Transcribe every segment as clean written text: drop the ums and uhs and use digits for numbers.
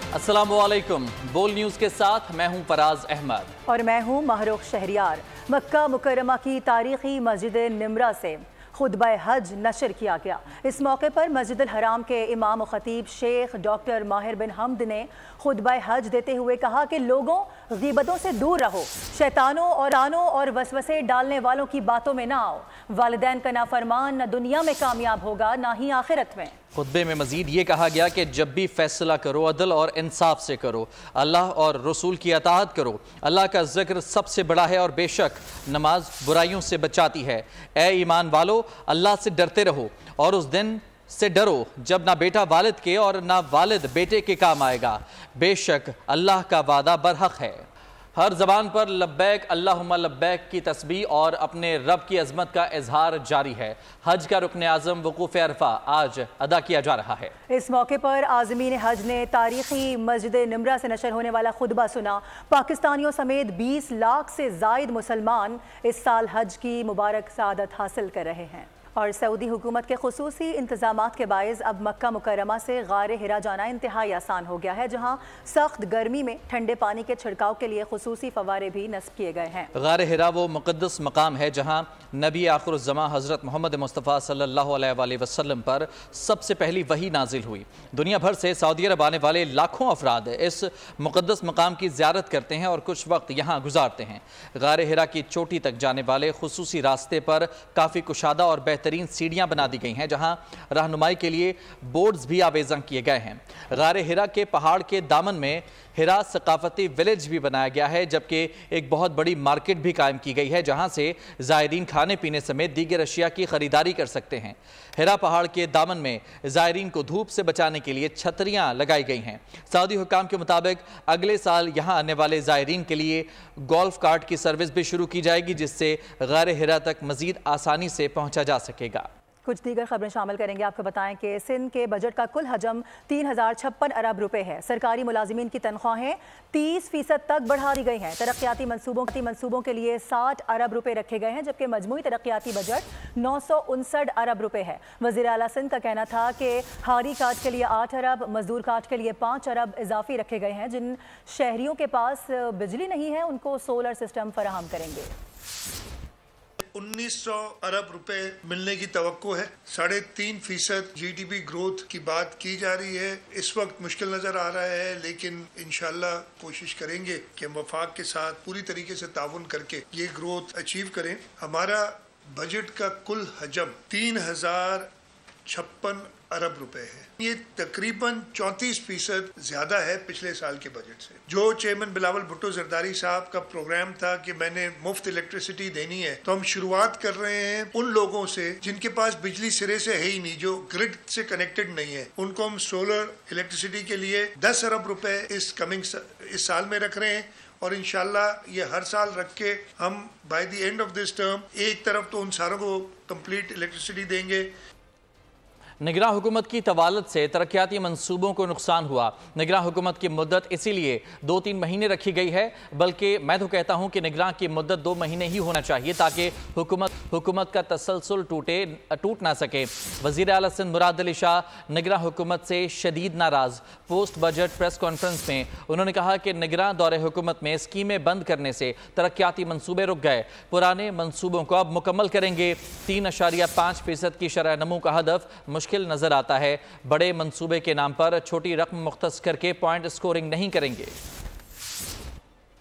अस्सलामुअलैकुम। बोल न्यूज़ के साथ मैं हूं फराज अहमद और मैं हूं महरूख शहरियार। मक्का मुकर्रमा की तारीखी मस्जिद निम्रा से खुतबा हज नशर किया गया। इस मौके पर मस्जिद अल हराम के इमाम और खतीब शेख डॉक्टर माहिर बिन हमद ने खुतबा हज देते हुए कहा कि लोगों ग़ीबतों से दूर रहो, शैतानों और वसवसे डालने वालों की बातों में ना आओ। वालिदैन का नाफरमान न दुनिया में कामयाब होगा ना ही आखिरत में। खुतबे में मजीद ये कहा गया कि जब भी फैसला करो अदल और इंसाफ से करो, अल्लाह और रसूल की अताअत करो। अल्लाह का जिक्र सबसे बड़ा है और बेशक नमाज बुराइयों से बचाती है। ए ईमान वालो, अल्लाह से डरते रहो और उस दिन से डरो जब ना बेटा वालिद के और ना वालिद बेटे के काम आएगा। बेशक अल्लाह का वादा बरहक है। हर ज़बान पर लब्बैक अल्लाहुम्मा लब्बैक की तस्बीह और अपने रब की अज़मत का इजहार जारी है। हज का रुकन आज़म वक़ूफ़ अरफा आज अदा किया जा रहा है। इस मौके पर आज़मीन हज ने तारीखी मस्जिद निम्रा से नशर होने वाला खुतबा सुना। पाकिस्तानियों समेत 20 लाख से ज़ायद मुसलमान इस साल हज की मुबारक सआदत हासिल कर रहे हैं। और सऊदी हुकूमत के खुसूसी इंतजामात के बायस अब मक्का मुकर्रमा से गारे हिरा जाना इंतहाई आसान हो गया है, जहां सख्त गर्मी में ठंडे पानी के छिड़काव के लिए खुसूसी फवारे भी नस्ब किए गए हैं। गारे हिरा वो मुक़द्दस मकाम है जहां नबी आखिरुज़्ज़मा हज़रत मोहम्मद मुस्तफ़ा सल्लल्लाहु अलैहि वसल्लम पर सबसे पहली वही नाजिल हुई। दुनिया भर से सऊदी अरब आने वाले लाखों अफराद इस मुक़द्दस मकाम की ज़ियारत करते हैं और कुछ वक्त यहाँ गुजारते हैं। गारे हिरा की चोटी तक जाने वाले खुसूसी रास्ते पर काफ़ी कुशादा और बेहतरीन सीढ़ियां बना दी गई हैं, जहां रहनुमाई के लिए बोर्ड्स भी आवेज़न किए गए हैं। गारे हिरा के पहाड़ के दामन में हिरा सकाफती विलेज भी बनाया गया है, जबकि एक बहुत बड़ी मार्केट भी कायम की गई है जहां से ज़ायरीन खाने पीने समेत दीगर अशिया की खरीदारी कर सकते हैं। हिरा पहाड़ के दामन में ज़ायरीन को धूप से बचाने के लिए छतरियां लगाई गई हैं। सऊदी हुक्काम के मुताबिक अगले साल यहां आने वाले ज़ायरीन के लिए गोल्फ कार्ट की सर्विस भी शुरू की जाएगी, जिससे गारे हिरा तक मज़ीद आसानी से पहुंचा जा सकेगा। कुछ दीगर खबरें शामिल करेंगे। आपको बताएं कि सिंध के बजट का कुल हजम 3056 अरब रुपए है। सरकारी मुलाजिमीन की तनख्वाहें 30% तक बढ़ा दी गई हैं। तरक्याती मंसूबों के लिए 60 अरब रुपए रखे गए हैं, जबकि मजमूई तरक्याती बजट 959 अरब रुपए है। वज़ीर आला सिंध का कहना था कि हारी कार्ड के लिए 8 अरब, मजदूर कार्ड के लिए 5 अरब इजाफी रखे गए हैं। जिन शहरियों के पास बिजली नहीं है उनको सोलर सिस्टम फराहम करेंगे। 1900 अरब रुपए मिलने की तवक्को है। 3.5% GDP ग्रोथ की बात की जा रही है। इस वक्त मुश्किल नजर आ रहा है, लेकिन इंशाल्लाह कोशिश करेंगे कि हम वफाक के साथ पूरी तरीके से ताउन करके ये ग्रोथ अचीव करें। हमारा बजट का कुल हजम 3056 अरब रुपए है। ये तकरीबन 34% ज्यादा है पिछले साल के बजट से। जो चेयरमैन बिलावल भुट्टो जरदारी साहब का प्रोग्राम था कि मैंने मुफ्त इलेक्ट्रिसिटी देनी है, तो हम शुरुआत कर रहे हैं उन लोगों से जिनके पास बिजली सिरे से है ही नहीं, जो ग्रिड से कनेक्टेड नहीं है। उनको हम सोलर इलेक्ट्रिसिटी के लिए 10 अरब रुपए इस साल में रख रहे हैं और इंशाल्लाह ये हर साल रख के हम by the end of this term एक तरफ तो उन सारों को कंप्लीट इलेक्ट्रिसिटी देंगे। निगरान हुकूमत की तवालत से तरक्याती मंसूबों को नुकसान हुआ। निगरान हुकूमत की मुद्दत इसीलिए 2-3 महीने रखी गई है, बल्कि मैं तो कहता हूं कि निगरान की मुद्दत 2 महीने ही होना चाहिए ताकि हुकूमत का तसलसल टूट ना सके। वज़ीर आला सिंध मुराद अली शाह निगरान हुकूमत से शदीद नाराज़। पोस्ट बजट प्रेस कॉन्फ्रेंस में उन्होंने कहा कि निगरान दौरे हुकूमत में स्कीमें बंद करने से तरक्याती मंसूबे रुक गए। पुराने मंसूबों को अब मुकम्मल करेंगे। 3.5% की शरह नमू का हदफ मुश्किल नजर आता है। बड़े मंसूबे के नाम पर छोटी रकम मुख्तस करके पॉइंट स्कोरिंग नहीं करेंगे।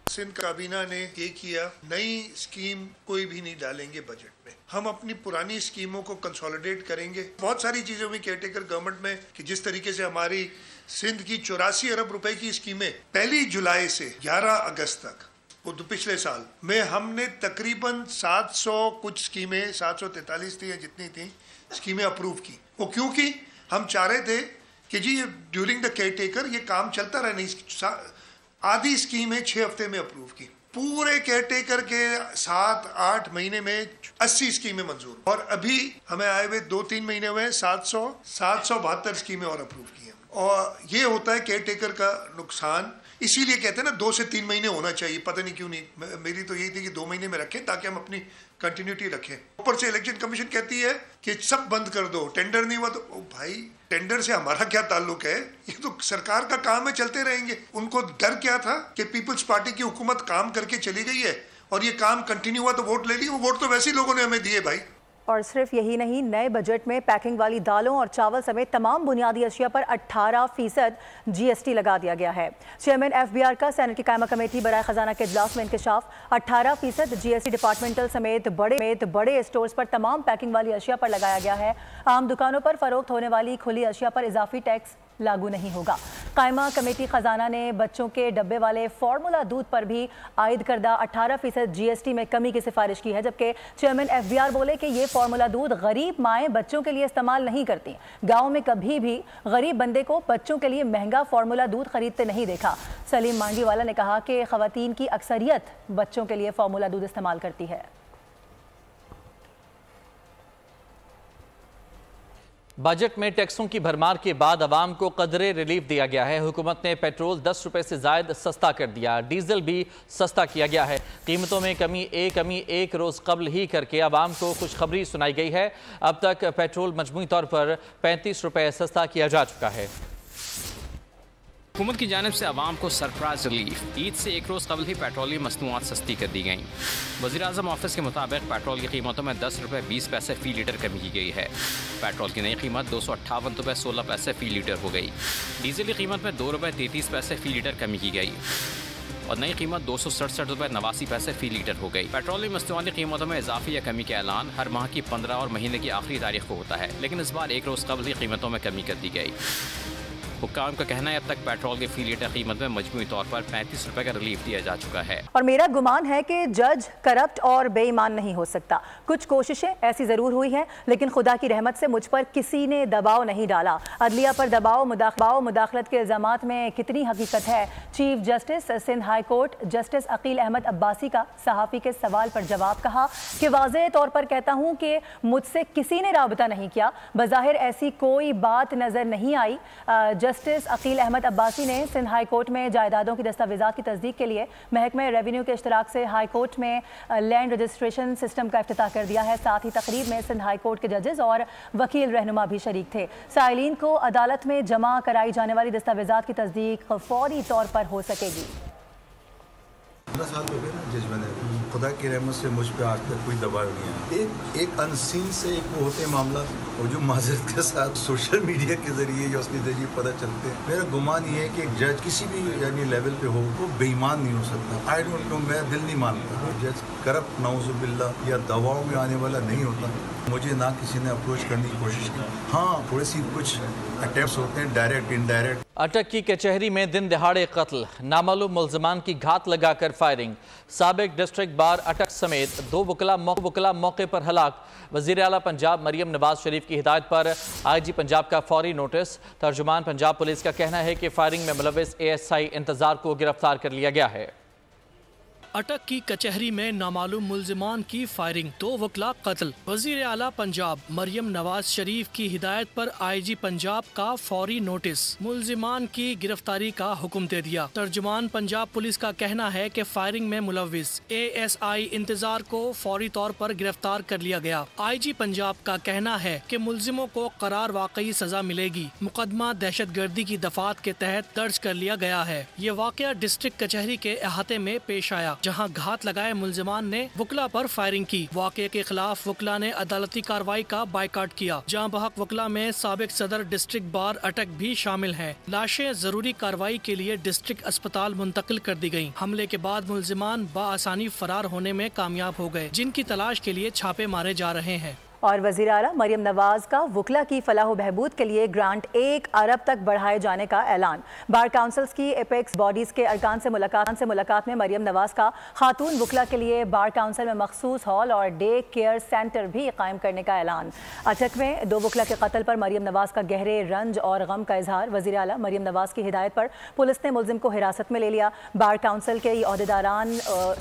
सिंध काबीना ने ये किया, नई स्कीम कोई भी नहीं डालेंगे बजट में। हम अपनी पुरानी स्कीमों को कंसोलिडेट करेंगे। बहुत सारी चीजों में केयरटेकर गवर्नमेंट में कि जिस तरीके से हमारी सिंध की 84 अरब रुपए की स्कीमें 1 जुलाई से 11 अगस्त तक, वो तो पिछले साल में हमने तकरीबन 700 कुछ स्कीमें 743 थी या जितनी थी स्कीमें अप्रूव की। वो क्योंकि हम चाह रहे थे कि जी ड्यूरिंग द केयरटेकर ये काम चलता रहे। नहीं, आधी स्कीमें 6 हफ्ते में अप्रूव की। पूरे केयरटेकर के 7-8 महीने में 80 स्कीमें मंजूर, और अभी हमें आए हुए 2-3 महीने हुए 772 स्कीमें और अप्रूव की हैं। और ये होता है केयर टेकर का नुकसान। इसीलिए कहते हैं ना 2 से 3 महीने होना चाहिए, पता नहीं क्यों नहीं। मेरी तो यही थी कि 2 महीने में रखें ताकि हम अपनी कंटिन्यूटी रखें। ऊपर से इलेक्शन कमीशन कहती है कि सब बंद कर दो, टेंडर नहीं हुआ तो भाई टेंडर से हमारा क्या ताल्लुक है? ये तो सरकार का काम है, चलते रहेंगे। उनको डर क्या था कि पीपल्स पार्टी की हुकूमत काम करके चली गई है और ये काम कंटिन्यू हुआ तो वोट ले ली। वो वोट तो वैसे ही लोगों ने हमें दिए भाई। और सिर्फ यही नहीं, नए बजट में पैकिंग वाली दालों और चावल समेत तमाम बुनियादी अशिया पर 18% GST लगा दिया गया है। चेयरमैन FBR का सेनेट की कायमा कमेटी बराए खजाना के इजलास में इंकशाफ। 18% GST डिपार्टमेंटल समेत बड़े स्टोर्स पर तमाम पैकिंग वाली अशिया पर लगाया गया है। आम दुकानों पर फरोख्त होने वाली खुली अशिया पर इजाफी टैक्स लागू नहीं होगा। कायमा कमेटी खजाना ने बच्चों के डब्बे वाले फार्मूला दूध पर भी आयद करदा 18% GST में कमी की सिफारिश की है, जबकि चेयरमैन FBR बोले कि ये फार्मूला दूध गरीब माएँ बच्चों के लिए इस्तेमाल नहीं करती। गाँव में कभी भी गरीब बंदे को बच्चों के लिए महंगा फार्मूला दूध खरीदते नहीं देखा। सलीम मांडीवाला ने कहा कि खवातीन की अक्सरियत बच्चों के लिए फार्मूला दूध इस्तेमाल करती है। बजट में टैक्सों की भरमार के बाद आवाम को कदरे रिलीफ दिया गया है। हुकूमत ने पेट्रोल 10 रुपए से ज़ायद सस्ता कर दिया, डीजल भी सस्ता किया गया है। कीमतों में कमी एक रोज़ कबल ही करके आवाम को खुशखबरी सुनाई गई है। अब तक पेट्रोल मजमूई तौर पर 35 रुपए सस्ता किया जा चुका है। हुकूमत की जानिब से आवाम को सरप्राइज रिलीफ। ईद से 1 रोज़ कबल ही पेट्रोलियम मसनूआत सस्ती कर दी गई। वज़ीर-ए-आज़म ऑफिस के मुताबिक पेट्रोल की कीमतों में 10 रुपये 20 पैसे फ़ी लीटर कमी की गई है। पेट्रोल की नई कीमत 258 रुपये 16 पैसे फ़ी लीटर हो गई। डीजल की कीमत में 2 रुपये 33 पैसे फ़ी लीटर कमी की गई और नई कीमत 267 रुपये 89 पैसे फ़ी लीटर हो गई। पेट्रोलियम मसनूआती कीमतों में इजाफे या कमी का ऐलान हर माह की 15 और महीने की आखिरी तारीख को होता है, लेकिन इस बार 1 रोज़ कबल ही कीमतों में कमी कर दी गई। हुक्काम का कहना है अब तक पेट्रोल की फी लीटर कीमत में मजमूई तौर पर 35 रुपए का रिलीफ दिया जा चुका है। और मेरा गुमान है कि जज करप्ट और बेईमान नहीं हो सकता। कुछ कोशिशें ऐसी जरूर हुई हैं, लेकिन खुदा की रहमत से मुझ पर किसी ने दबाव नहीं डाला। अदलिया पर दबाव मुदाखलत के इल्जामात में कितनी हकीकत है? Chief justice Sindh high court justice Aqeel Ahmed Abbasi का सहाफ़ी के सवाल पर जवाब कहा कि वाज़ेह तौर पर कहता हूँ कि मुझसे किसी ने राबता नहीं किया। बज़ाहिर ऐसी कोई बात नज़र नहीं आई। जस्टिस अकील अहमद अब्बासी ने सिंध हाई कोर्ट में जायदादों की दस्तावेज़ात की तस्दीक के लिए महकमे रेवेन्यू के इश्तराक से हाई कोर्ट में लैंड रजिस्ट्रेशन सिस्टम का इफ्तिताह कर दिया है। साथ ही तकरीब में सिंध हाई कोर्ट के जजेस और वकील रहनुमा भी शरीक थे। साइलिन को अदालत में जमा कराई जाने वाली दस्तावेज़ात की तस्दीक फौरी तौर पर हो सकेगी। 15 साल हो गए ना जज बने, खुदा की रहमत से मुझ पे आज तक कोई दबाव नहीं आया। एक अनसीन से एक वो होते मामला और जो माजरत के साथ सोशल मीडिया के जरिए या उसके जरिए पता चलते हैं। मेरा गुमान ये है कि एक जज किसी भी यानी लेवल पे हो वो बेईमान नहीं हो सकता। आई डोंट नो, मैं दिल नहीं मानता जज करप्ट नाउजुबिल्लाह या दबाव में आने वाला नहीं होता। मुझे ना किसी ने अप्रोच करने की कोशिश की। हाँ, थोड़ी सी कुछ अटैक्स होते हैं डायरेक्ट इनडायरेक्ट। अटक की कचहरी में दिन दिहाड़े कत्ल, नामालूम मुल्ज़िमान की घात लगाकर फायरिंग। साबिक डिस्ट्रिक्ट बार अटक समेत 2 वकला मौके पर हलाक। वज़ीर आला पंजाब मरियम नवाज शरीफ की हिदायत पर IG पंजाब का फौरी नोटिस। तर्जुमान पंजाब पुलिस का कहना है कि फायरिंग में मुलव्विस ASI इंतजार को गिरफ्तार कर लिया गया है। अटक की कचहरी में नामालूम मुल्जिमान की फायरिंग, 2 वकला कत्ल। वज़ीर आला पंजाब मरियम नवाज शरीफ की हिदायत पर IG पंजाब का फौरी नोटिस, मुल्जिमान की गिरफ्तारी का हुक्म दे दिया। तर्जुमान पंजाब पुलिस का कहना है कि फायरिंग में मुलव्विस ASI इंतजार को फौरी तौर पर गिरफ्तार कर लिया गया। IG पंजाब का कहना है कि मुल्जिमों को करार वाकई सजा मिलेगी। मुकदमा दहशतगर्दी की दफात के तहत दर्ज कर लिया गया है। ये वाकया डिस्ट्रिक्ट कचहरी के अहाते में पेश आया, जहां घात लगाए मुल्जिमान ने वकला पर फायरिंग की। वाक़े के खिलाफ वकला ने अदालती कार्रवाई का बायकाट किया। जहां बहक वकला में साबिक सदर डिस्ट्रिक्ट बार अटक भी शामिल हैं। लाशें जरूरी कार्रवाई के लिए डिस्ट्रिक्ट अस्पताल मुंतकिल कर दी गयी। हमले के बाद मुल्जिमान बआसानी फरार होने में कामयाब हो गए, जिनकी तलाश के लिए छापे मारे जा रहे हैं। और वज़ीर आला मरियम नवाज का वकला की फलाह बहबूद के लिए ग्रांट 1 अरब तक बढ़ाए जाने का ऐलान। बार काउंसिल्स की एपेक्स बॉडीज़ के अरकान से मुलाकात में मरियम नवाज का खातून वकला के लिए बार काउंसिल में मखसूस हॉल और डे केयर सेंटर भी कायम करने का ऐलान। अटक में 2 वकला के कत्ल पर मरियम नवाज का गहरे रंज और गम का इजहार। वज़ीर आला मरियम नवाज की हिदायत पर पुलिस ने मुल्जिम को हिरासत में ले लिया। बार काउंसिल के अहदेदारान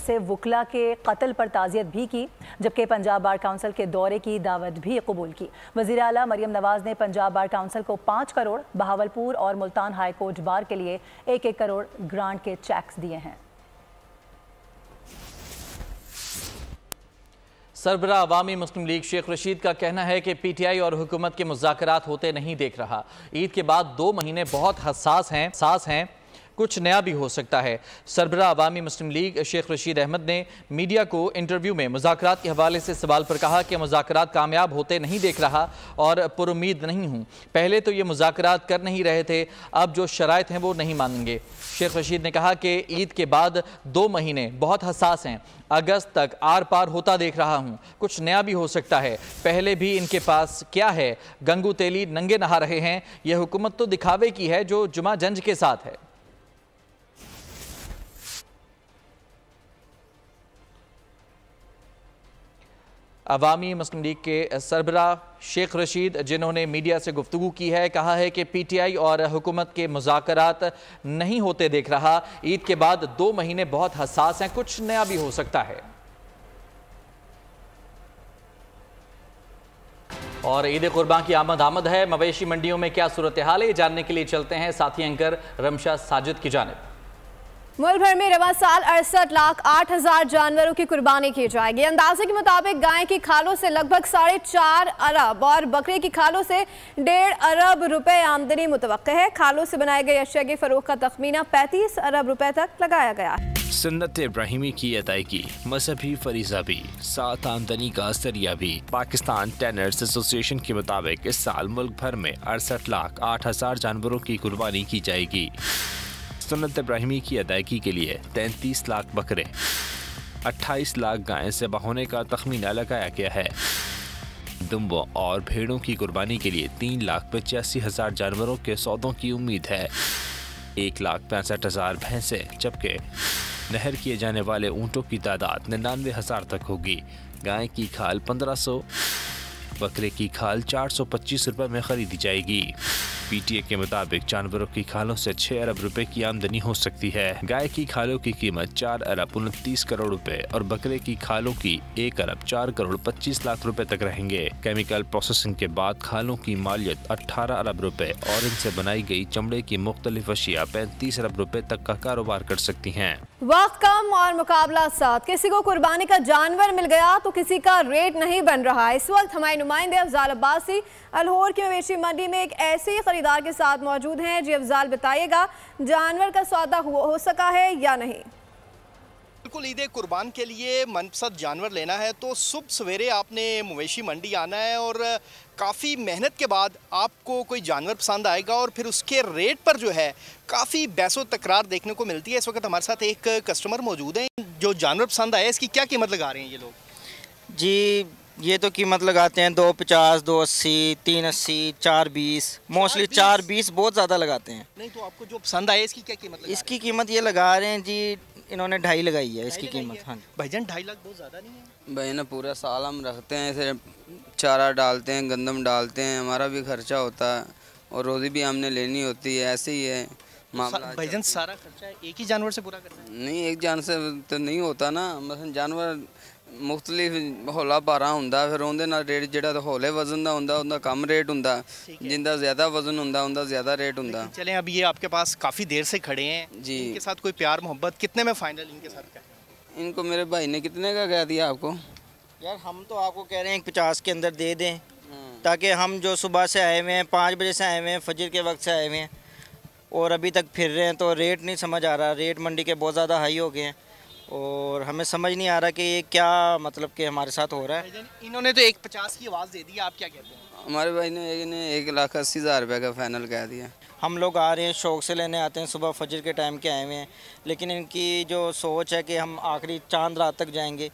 से वकला के कत्ल पर ताज़ियत भी की, जबकि पंजाब बार काउंसिल के दौरे की दावत भी कबूल की। वज़ीर आला मरियम नवाज ने पंजाब बार काउंसिल को 5 करोड़, बहावलपुर और मुल्तान हाई कोर्ट बार के लिए 1-1 करोड़ ग्रांट के चेक्स दिए हैं। सरबराह अवामी मुस्लिम लीग शेख रशीद का कहना है कि पीटीआई और हुकूमत के मुज़ाकरात होते नहीं देख रहा। ईद के बाद 2 महीने बहुत हसास हैं, कुछ नया भी हो सकता है। सरबराह अवामी मुस्लिम लीग शेख रशीद अहमद ने मीडिया को इंटरव्यू में मुज़ाकरात के हवाले से सवाल पर कहा कि मुज़ाकरात कामयाब होते नहीं देख रहा और पुरुमीद नहीं हूँ। पहले तो ये मुज़ाकरात कर नहीं रहे थे, अब जो शराइत हैं वो नहीं मानेंगे। शेख रशीद ने कहा कि ईद के बाद 2 महीने बहुत हसास हैं, अगस्त तक आर पार होता देख रहा हूँ, कुछ नया भी हो सकता है। पहले भी इनके पास क्या है, गंगू तेली नंगे नहा रहे हैं, यह हुकूमत तो दिखावे की है जो जुमा जंज के साथ है। अवामी मुस्लिम लीग के सरबराह शेख रशीद, जिन्होंने मीडिया से गुफ्तगू की है, कहा है कि पीटीआई और हुकूमत के मुज़ाकरात नहीं होते देख रहा। ईद के बाद 2 महीने बहुत हसास हैं, कुछ नया भी हो सकता है। और ईद कुर्बान की आमद है, मवेशी मंडियों में क्या सूरत हाल है, जानने के लिए चलते हैं साथी एंकर रमशा साजिद की जानिब। मुल्क भर में रवा साल 68,08,000 जानवरों की कुर्बानी की जाएगी। अंदाजे के मुताबिक गाय की खालों से लगभग 4.5 अरब और बकरे की खालों से 1.5 अरब रुपए आमदनी मुतवक्के है। खालों से बनाए गए अशिया के फरोख का तखमीना 35 अरब रुपए तक लगाया गया है। सुन्नत इब्राहिमी की अदायगी, मजहबी फरीज़ा भी, साथ आमदनी का जरिया भी। पाकिस्तान टेनर्स एसोसिएशन के मुताबिक इस साल मुल्क भर में 68,08,000 जानवरों की कुर्बानी की जाएगी। सुन्नत इब्राहिमी की अदायगी के लिए 33 लाख बकरे, 28 लाख गायें ज़िबा होने का तखमीना लगाया गया है। दुम्बों और भेड़ों की कुर्बानी के लिए 3,85,000 जानवरों के सौदों की उम्मीद है। 1,65,000 भैंसें, जबकि नहर किए जाने वाले ऊँटों की तादाद 99,000 तक होगी। गाय की खाल 1,500, बकरे की खाल 425 रुपये में खरीदी जाएगी। पीटीए के मुताबिक जानवरों की खालों से 6 अरब रुपए की आमदनी हो सकती है। गाय की खालों की कीमत 4 अरब 29 करोड़ रुपए और बकरे की खालों की 1 अरब 4 करोड़ 25 लाख रुपए तक रहेंगे। केमिकल प्रोसेसिंग के बाद खालों की मालियत 18 अरब रुपए और इनसे बनाई गई चमड़े की मुख्तलिफ अशिया 35 अरब रुपए तक का कारोबार कर सकती हैं। वक्त कम और मुकाबला साथ, किसी को कुर्बानी का जानवर मिल गया तो किसी का रेट नहीं बन रहा। इस वक्त हमारे नुमाइंदे अफजाल अब्बासी अलहोर की मवेशी मंडी में एक ऐसे खरीदार के साथ मौजूद हैं। जी अफजाल, बताइएगा जानवर का सौदा हो सका है या नहीं? बिल्कुल, ईद कुर्बान के लिए मनपसंद जानवर लेना है तो सुबह सवेरे आपने मवेशी मंडी आना है और काफ़ी मेहनत के बाद आपको कोई जानवर पसंद आएगा और फिर उसके रेट पर जो है काफ़ी बहसो तकरार देखने को मिलती है। इस वक्त हमारे साथ एक कस्टमर मौजूद हैं जो जानवर पसंद आया, इसकी क्या कीमत लगा रहे हैं ये लोग? जी, ये तो कीमत लगाते हैं 250, 280, 380, 420, मोस्टली 420 बहुत ज़्यादा लगाते हैं। नहीं तो आपको जो पसंद आया इसकी क्या कीमत? इसकी कीमत ये लगा रहे हैं जी, इन्होंने 2.5 लगाई है इसकी कीमत। हाँ भाईजान, 2.5 लाख बहुत ज़्यादा नहीं है? भाई ना पूरा साल हम रखते हैं, इसे चारा डालते हैं, गंदम डालते हैं, हमारा भी खर्चा होता है और रोज़ी भी हमने लेनी होती है। ऐसे ही है मामला। भाईजान, सारा खर्चा एक ही जानवर से पूरा करना है? नहीं, एक जान से तो नहीं होता ना। मतलब जानवर मुख्तलिफ हौला भारा होंदा, फिर उहदे नाल रेट जिहड़ा तो हौले वजन दा होंदा उहदा कम रेट होंदा, जिंदा ज़्यादा वजन होंदा उहदा ज़्यादा रेट होंदा। चलें, अब ये आपके पास काफ़ी देर से खड़े हैं जी, इनके साथ कोई प्यार मोहब्बत कितने में फाइनल इनके साथ का? इनको मेरे भाई ने कितने का कह दिया आपको? यार हम तो आपको कह रहे हैं 50 के अंदर दे दें, ताकि हम जो सुबह से आए हुए हैं, 5 बजे से आए हुए हैं, फजर के वक्त से आए हुए हैं और अभी तक फिर रहे हैं, तो रेट नहीं समझ आ रहा। रेट मंडी के बहुत ज़्यादा हाई हो गए हैं और हमें समझ नहीं आ रहा कि ये क्या मतलब कि हमारे साथ हो रहा है। इन्होंने तो 150 की आवाज़ दे दी, आप क्या कहते हैं? हमारे भाई ने 1,80,000 रुपये का फाइनल कह दिया। हम लोग आ रहे हैं, शौक़ से लेने आते हैं, सुबह फजर के टाइम के आए हुए हैं, लेकिन इनकी जो सोच है कि हम आखिरी चांद रात तक जाएंगे,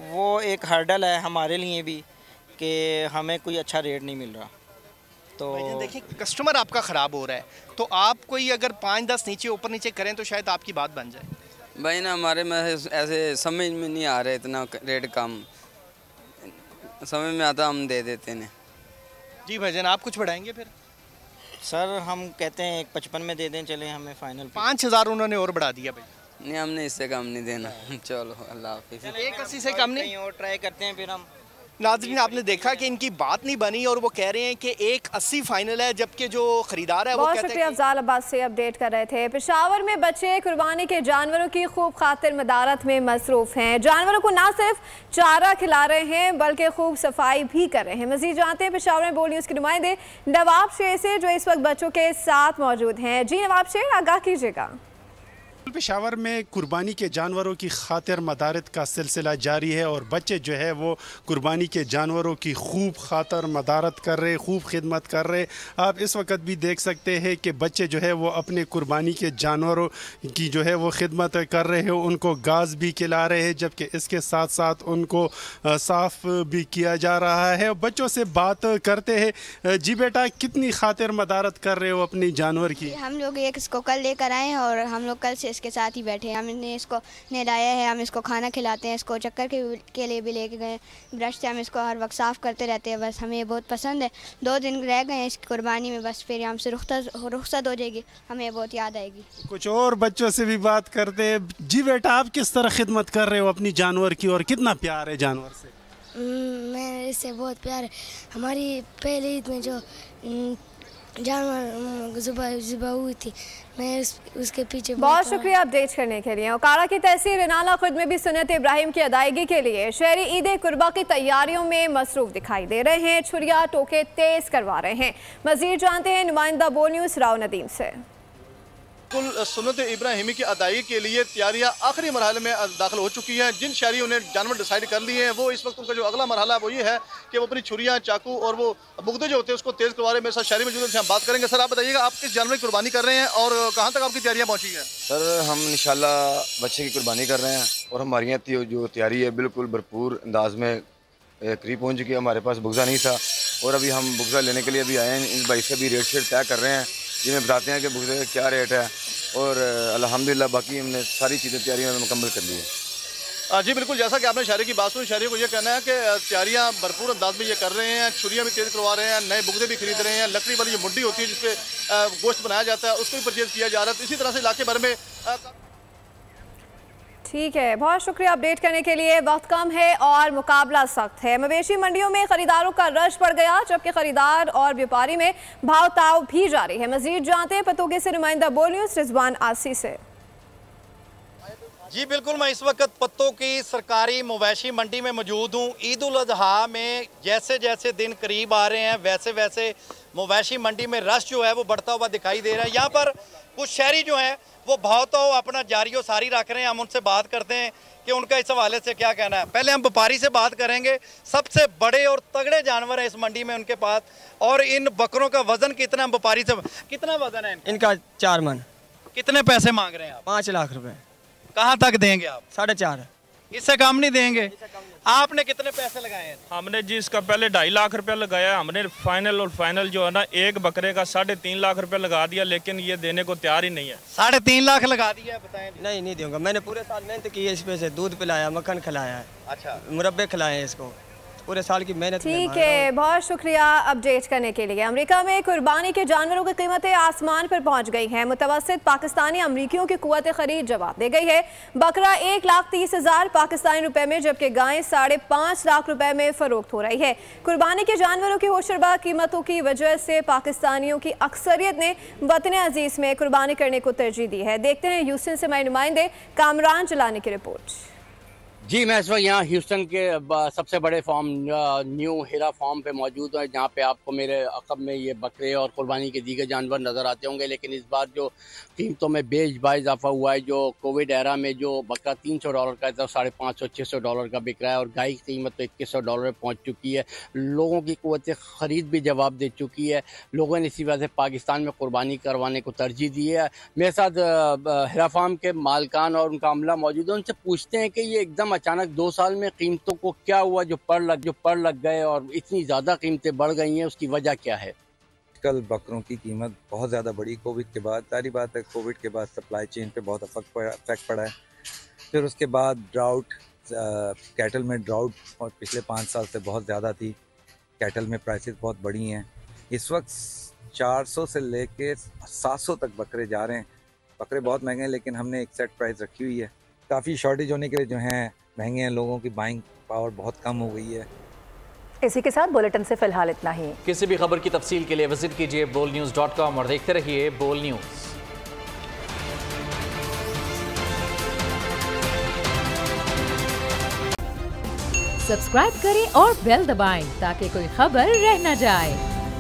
वो एक हर्डल है हमारे लिए भी कि हमें कोई अच्छा रेट नहीं मिल रहा। तो देखिए, कस्टमर आपका ख़राब हो रहा है, तो आप कोई अगर 5-10 नीचे ऊपर नीचे करें तो शायद आपकी बात बन जाए। भाई ना हमारे में ऐसे समझ में नहीं आ रहा, इतना रेट कम समझ में आता हम दे देते हैं। जी भाईजान, आप कुछ बढ़ाएंगे फिर? सर हम कहते हैं 155 में दे दें, चलें हमें फाइनल 5,000 उन्होंने और बढ़ा दिया भाई। नहीं, हमने इससे कम नहीं देना। चलो, अल्लाह हाफिज़। 180 से कम नहीं और ट्राई करते हैं फिर हम। नाज़रीन आपने देखा कि इनकी बात नहीं बनी और वो कह रहे हैं कि 180 फाइनल है, जबकि जो खरीदार है वो कहते हैं। बहुत शुक्रिया अफजाल अब्बास से अपडेट कर रहे थे। पेशावर में बच्चे कुर्बानी के जानवरों की खूब खातिर मदारत में मसरूफ हैं। जानवरों को न सिर्फ चारा खिला रहे हैं बल्कि खूब सफाई भी कर रहे हैं। मजीद जानते हैं पेशावर में बोल न्यूज़ के नुमाइंदे नवाब शेर से, जो इस वक्त बच्चों के साथ मौजूद हैं। जी नवाब शेर, आगाह कीजिएगा। पेशावर में कुर्बानी के जानवरों की खातिर मदारत का सिलसिला जारी है और बच्चे जो है वो कुर्बानी के जानवरों की खूब खातिर मदारत कर रहे, खूब खिदमत कर रहे। आप इस वक्त भी देख सकते हैं कि बच्चे जो है वो अपने कुर्बानी के जानवरों की जो है वो खिदमत कर रहे हैं, उनको घास भी खिला रहे हैं, जबकि इसके साथ साथ उनको साफ़ भी किया जा रहा है। बच्चों से बात करते हैं। जी बेटा, कितनी खातिर मदारत कर रहे हो अपनी जानवर की? हम लोग एक इसको कल लेकर आए हैं और हम लोग कल से इसके साथ ही बैठे हैं। हमने इसको नहलाया है, हम इसको खाना खिलाते हैं, इसको चक्कर के लिए भी लेके गए, ब्रश से हम इसको हर वक्त साफ़ करते रहते हैं। बस हमें बहुत पसंद है। 2 दिन रह गए हैं इसकी कुर्बानी में, बस फिर हमसे रुखसत हो जाएगी, हमें बहुत याद आएगी। कुछ और बच्चों से भी बात करते हैं। जी बेटा, आप किस तरह खिदमत कर रहे हो अपनी जानवर की और कितना प्यार है जानवर से? मैं इससे बहुत प्यार है। हमारी पहले ईद में जो जानवर ज़ुबा हुई थी, मैं उसके पीछे बहुत शुक्रिया अपडेट करने के लिए। ओकाड़ा की तहसील रनाला खुद में भी सुन्नत इब्राहिम की अदायगी के लिए शहरी ईद कुर्बा की तैयारियों में मसरूफ दिखाई दे रहे हैं। छुरिया टोके तेज करवा रहे हैं। मजीद जानते हैं नुमाइंदा बोल न्यूज़ राव नदीम से। सुन्नत इब्राहिमी की अदायगी के लिए तैयारियां आखिरी मरहले में दाखिल हो चुकी हैं। जिन शहरियों ने जानवर डिसाइड कर लिए हैं, वो इस वक्त उनका जो अगला मरहला है वो ये है कि वो अपनी छुरियां, चाकू और वो बुगदे जो होते हैं उसको तेज़ करवा रहे हैं। मेरे साथ शहरी मौजूद हैं, हम बात करेंगे। सर, आप बताइएगा, आप किस जानवर की कुर्बानी कर रहे हैं और कहाँ तक आपकी तैयारियाँ पहुँची हैं? सर, हम इंशाल्लाह बच्चे की कुर्बानी कर रहे हैं और हमारी जो तैयारी है बिल्कुल भरपूर अंदाज में करीब पहुँच चुकी है। हमारे पास बुगजा नहीं था और अभी हम बुगजा लेने के लिए अभी आए हैं। इन भाई से भी रेट शेट तय कर रहे हैं, जिन्हें बताते हैं कि बुगजे का क्या रेट है और अल्हम्दुलिल्लाह बाकी हमने सारी चीज़ें तैयारियां मुकम्मल कर ली है। जी बिल्कुल, जैसा कि आपने शहरी की बात सुनी, शहरी को ये कहना है कि तैयारियां भरपूर अंदाज में ये कर रहे हैं। छुरियां भी तेज़ करवा रहे हैं, नए बुगदे भी खरीद रहे हैं, लकड़ी वाली जो मुड्डी होती है जिसपे गोश्त बनाया जाता है उसको भी परचेज किया जा रहा है। इसी तरह से इलाके भर में ठीक है, बहुत शुक्रिया अपडेट करने के लिए। वक्त कम है और मुकाबला सख्त है। मवेशी मंडियों में खरीदारों का रश बढ़ गया, जबकि खरीदार और व्यापारी में भाव ताव भी जारी है। मजीद जानते हैं पतोगे से नुमाइंदा बोल न्यूज़ रिजवान आसी से। जी बिल्कुल, मैं इस वक्त पत्तों की सरकारी मवेशी मंडी में मौजूद हूँ। ईद उल अजहा में जैसे जैसे दिन करीब आ रहे हैं वैसे वैसे मवेशी मंडी में रश जो है वो बढ़ता हुआ दिखाई दे रहा है। यहाँ पर कुछ शहरी जो हैं वो भाव तो अपना जारी और सारी रख रहे हैं। हम उनसे बात करते हैं कि उनका इस हवाले से क्या कहना है। पहले हम व्यापारी से बात करेंगे। सबसे बड़े और तगड़े जानवर है इस मंडी में उनके पास, और इन बकरों का वजन कितना? व्यापारी से कितना वजन है इनका? 4 मन। कितने पैसे मांग रहे हैं आप? 5 लाख रुपए। कहाँ तक देंगे आप? 4.5। इससे कम नहीं देंगे? आपने कितने पैसे लगाए हैं? हमने जी इसका पहले 2.5 लाख रुपया लगाया। हमने फाइनल जो है ना एक बकरे का 3.5 लाख रुपया लगा दिया, लेकिन ये देने को तैयार ही नहीं है। 3.5 लाख लगा दिया, बताएं। नहीं दूंगा। मैंने पूरे साल मेहनत की है, इस पे से दूध पिलाया, मक्खन खिलाया है, अच्छा मुरब्बे खिलाए हैं इसको, पूरे साल की मेहनत। ठीक है, बहुत शुक्रिया अपडेट करने के लिए। अमेरिका में कुर्बानी के जानवरों की कीमतें आसमान पर पहुंच गई हैं। मुतवस्सित पाकिस्तानी अमरीकियों की कुव्वत खरीद जवाब दे गई है। बकरा 1,30,000 पाकिस्तानी रुपए में, जबकि गायें 5.5 लाख रुपए में फरोख्त हो रही है। कुर्बानी के जानवरों की होशरबा कीमतों की वजह से पाकिस्तानियों की अक्सरियत ने वतन अजीज में कुर्बानी करने को तरजीह दी है। देखते हैं ह्यूस्टन से हमारे नुमाइंदे कामरान जलानी की रिपोर्ट। जी, मैं इस वक्त यहाँ ह्यूस्टन के सबसे बड़े फार्म न्यू हीरा फार्म पे मौजूद हूँ, जहाँ पे आपको मेरे अक़ब में ये बकरे और कुर्बानी के दीगर जानवर नज़र आते होंगे। लेकिन इस बार जो कीमतों में बेजबा इजाफा हुआ है, जो कोविड एरा में जो बकरा $300 का था, $550-600 का बिक रहा है और गाय की कीमत तो $2100 पहुँच चुकी है। लोगों की क़ुव्वत ख़रीद भी जवाब दे चुकी है। लोगों ने इसी वजह से पाकिस्तान में कुर्बानी करवाने को तरजीह दी है। मेरे साथ हीरा फार्म के मालकान और उनका अमला मौजूद है। उनसे पूछते हैं कि ये एकदम अचानक 2 साल में कीमतों को क्या हुआ, जो पर लग गए और इतनी ज़्यादा कीमतें बढ़ गई हैं, उसकी वजह क्या है? कल बकरों की कीमत बहुत ज़्यादा बढ़ी कोविड के बाद। सारी बात है, कोविड के बाद सप्लाई चेन पे बहुत इफेक्ट पड़ा है। फिर उसके बाद ड्राउट, कैटल में ड्राउट और पिछले 5 साल से बहुत ज़्यादा थी। कैटल में प्राइसेस बहुत बढ़ी हैं। इस वक्त 400 से लेके 700 तक बकरे जा रहे हैं। बकरे बहुत महंगे हैं, लेकिन हमने एक सेट प्राइस रखी हुई है। काफ़ी शॉर्टेज होने के लिए जो हैं महंगे हैं, लोगों की बाइंग पावर बहुत कम हो गई है। इसी के साथ बुलेटिन से फिलहाल इतना ही। किसी भी खबर की तफसील के लिए विजिट कीजिए bolnews.com और देखते रहिए बोल न्यूज। सब्सक्राइब करें और बेल दबाएं ताकि कोई खबर रह न जाए।